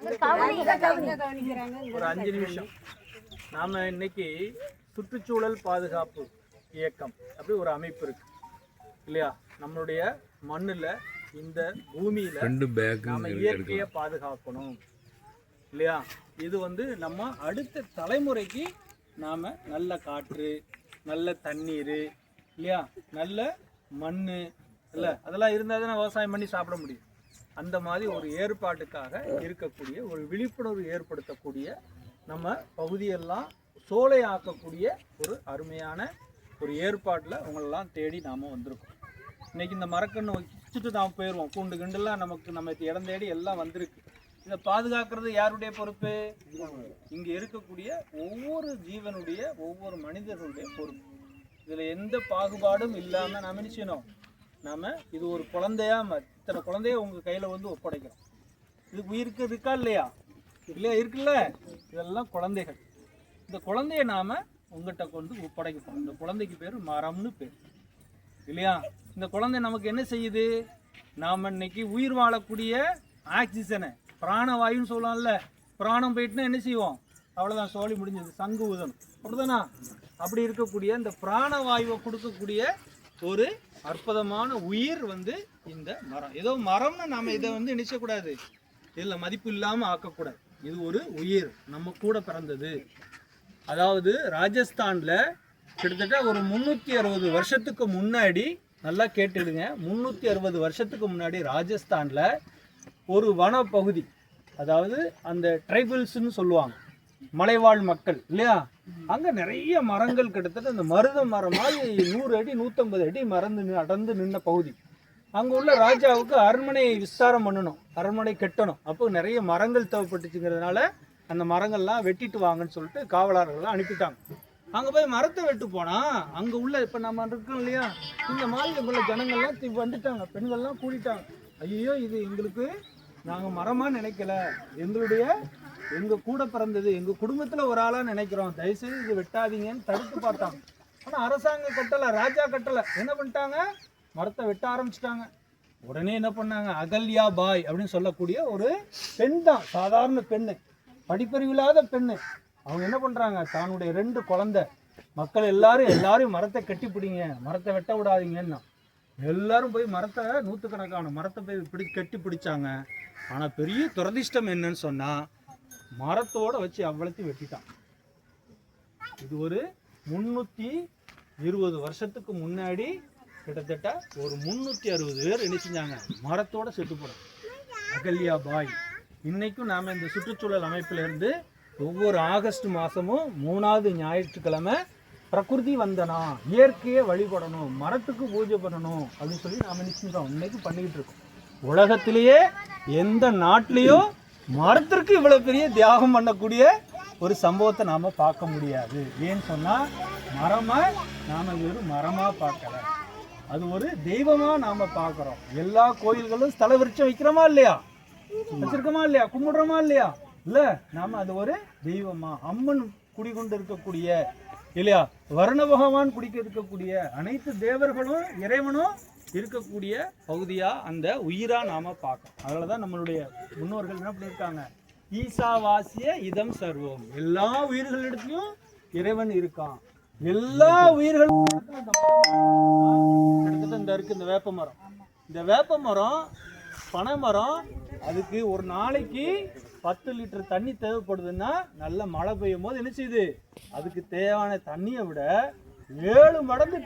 ஒரு 5 நிமிஷம் நாம இன்னைக்கு சுற்றுச்சூழல் பாதுகாப்பு இயக்கம் அப்படி ஒரு அமைப்பு இருக்கு இல்லையா? நம்மளுடைய மண்ணுல இந்த பூமியில நாம இயற்கையை பாதுகாக்கணும் இல்லையா? இது நம்ம அடுத்த தலைமுறைக்கு நாம நல்ல காற்று, நல்ல தண்ணீர் இல்லையா, நல்ல மண் இல்லை, அதெல்லாம் இருந்தால் தான் விவசாயம் பண்ணி சாப்பிட முடியும். அந்த மாதிரி ஒரு ஏற்பாட்டுக்காக இருக்கக்கூடிய ஒரு விழிப்புணர்வு ஏற்படுத்தக்கூடிய நம்ம பகுதியெல்லாம் சோலை ஆக்கக்கூடிய ஒரு அருமையான ஒரு ஏற்பாட்டில் உங்களெல்லாம் தேடி நாம் வந்திருக்கோம். இன்றைக்கி இந்த மரக்கன்று வச்சுட்டு நாம் போயிடுவோம். கூண்டு கிண்டுலாம் நம்ம இடம் தேடி எல்லாம் வந்திருக்கு. இதை பாதுகாக்கிறது யாருடைய பொறுப்பு? இங்கே இருக்கக்கூடிய ஒவ்வொரு ஜீவனுடைய, ஒவ்வொரு மனிதனுடைய பொறுப்பு. இதில் எந்த பாகுபாடும் இல்லாமல் நாம் என்ன செய்யணும்? நாம் இது ஒரு குழந்தையா, இத்தனை குழந்தைய உங்கள் கையில் ஒப்படைக்கிறோம். இது உயிருக்கு இருக்கா இல்லையா? இல்லையா? இருக்குல்ல? இதெல்லாம் குழந்தைகள். இந்த குழந்தைய நாம் உங்கள்கிட்ட கொண்டு ஒப்படைக்கிறோம். இந்த குழந்தைக்கு பேர் மரம்னு பேர் இல்லையா? இந்த குழந்தை நமக்கு என்ன செய்யுது? நாம் இன்னைக்கு உயிர் வாழக்கூடிய ஆக்சிஜனை, பிராணவாயுன்னு சொல்லலாம்ல, பிராணம் போயிட்டுனா என்ன செய்வோம்? அவ்வளோதான், சோழி முடிஞ்சது, சங்கு ஊதணும், அப்படிதானா? அப்படி இருக்கக்கூடிய இந்த பிராணவாயுவை கொடுக்கக்கூடிய ஒரு அற்புதமான உயிர் இந்த மரம். ஏதோ மரம்னு நாம் இதை நினைச்சக்கூடாது, இதில் மதிப்பு இல்லாமல் ஆக்கக்கூடாது. இது ஒரு உயிர், நம்ம கூட பிறந்தது. அதாவது ராஜஸ்தானில் கிட்டத்தட்ட ஒரு 360 வருஷத்துக்கு முன்னாடி, நல்லா கேட்டுடுங்க, 360 வருஷத்துக்கு முன்னாடி ராஜஸ்தானில் ஒரு வனப்பகுதி, அதாவது அந்த ட்ரைபல்ஸ்ன்னு சொல்லுவாங்க, மலைவாழ் மக்கள் இல்லையா, அங்கே நிறைய மரங்கள், கிட்டத்தட்ட இந்த மருத மரம் மாதிரி 100 அடி 150 அடி அடர்ந்து நின்ன பகுதி. அங்கே உள்ள ராஜாவுக்கு அரண்மனை விஸ்தாரம் பண்ணணும், அரண்மனை கட்டணும். அப்போ நிறைய மரங்கள் தேவைப்பட்டுச்சுங்கிறதுனால அந்த மரங்கள்லாம் வெட்டிட்டு வாங்கன்னு சொல்லிட்டு காவலாளர்கள்லாம் அனுப்பிட்டாங்க. அங்கே போய் மரத்தை வெட்டு போனால் அங்கே உள்ள, இப்போ நம்ம இருக்கோம் இல்லையா, இந்த மாதிரி உள்ள ஜனங்கள்லாம் வந்துட்டாங்க, பெண்கள்லாம் கூடிட்டாங்க. ஐயோ, இது எங்களுக்கு, நாங்கள் மரமாக நினைக்கல, எங்கள் கூட பிறந்தது, எங்கள் குடும்பத்தில் ஒரு ஆளாக நினைக்கிறோம், தயவுசெய்து இது வெட்டாதீங்கன்னு தடுத்து பார்த்தாங்க. ஆனால் அரசாங்கம் கட்டலை, ராஜா கட்டலை. என்ன பண்ணிட்டாங்க? மரத்தை வெட்ட ஆரம்பிச்சிட்டாங்க. உடனே என்ன பண்ணாங்க? அகல்யா பாய் அப்படின்னு சொல்லக்கூடிய ஒரு பெண் தான், சாதாரண பெண்ணு, படிப்பறிவில்லாத பெண்ணு. அவங்க என்ன பண்ணுறாங்க? தன்னுடைய 2 குழந்தை, மக்கள் எல்லாரும் மரத்தை கட்டி பிடிங்க, மரத்தை வெட்ட விடாதீங்கன்னா எல்லாரும் போய் மரத்தை, 100கணக்கான மரத்தை போய் கட்டி பிடிச்சாங்க. ஆனால் பெரிய துரதிஷ்டம் என்னன்னு சொன்னால், மரத்தோடு வச்சு அவ்வளோத்தையும் வெட்டிட்டான். இது ஒரு 320 வருஷத்துக்கு முன்னாடி கிட்டத்தட்ட ஒரு 360 பேர் என்ன செஞ்சாங்க? மரத்தோட செத்து போடும். அகல்யா பாய். இன்னைக்கும் நாம் இந்த சுற்றுச்சூழல் அமைப்பிலிருந்து ஒவ்வொரு ஆகஸ்ட் மாதமும் 3வது ஞாயிற்றுக்கிழமை பிரகிருதி வந்தனா, இயற்கையை வழிபடணும், மரத்துக்கு பூஜை பண்ணணும் அப்படின்னு சொல்லி நாம் நினைச்சுட்டோம். இன்னைக்கு பண்ணிக்கிட்டு இருக்கோம். உலகத்திலேயே எந்த நாட்டிலேயோ மரத்திற்கு இவ்வளோ பெரிய தியாகம் பண்ணக்கூடிய ஒரு சம்பவத்தை நாம் பார்க்க முடியாது. ஏன்னு சொன்னால், மரமாக நாம் வெறும் மரமாக பார்க்கல, அது ஒரு தெய்வமாக நாம் பார்க்குறோம். எல்லா கோயில்களும் ஸ்தல விருட்சம் வைக்கிறோமா இல்லையா? வச்சிருக்கோமா இல்லையா? கும்பிடுறோமா இல்லையா? இல்லை, நாம் அது ஒரு தெய்வமாக, அம்மன் குடிகொண்டு இருக்கக்கூடிய இல்லையா, வருண பகவான் குடிக்க இருக்கக்கூடிய அனைத்து தேவர்களும் இறைவனும் இருக்கக்கூடிய பகுதியாக அந்த உயிராக நாம் பார்க்கணும். அதனால தான் நம்மளுடைய முன்னோர்கள் என்ன பண்ணியிருக்காங்க? ஈசாவாசிய இதம் சர்வம், எல்லா உயிர்களிடத்துலையும் இறைவன் இருக்கான். எல்லா உயிர்களும் கிட்டத்தட்ட இந்த இருக்குது. இந்த வேப்ப மரம், இந்த வேப்ப மரம், பனை மரம், அதுக்கு ஒரு நாளைக்கு 10 லிட்டர் தண்ணி தேவைப்படுதுன்னா, நல்ல மழை பெய்யும் போது என்ன செய்யுது? அதுக்கு தேவையான தண்ணியை விட 7 மடங்கு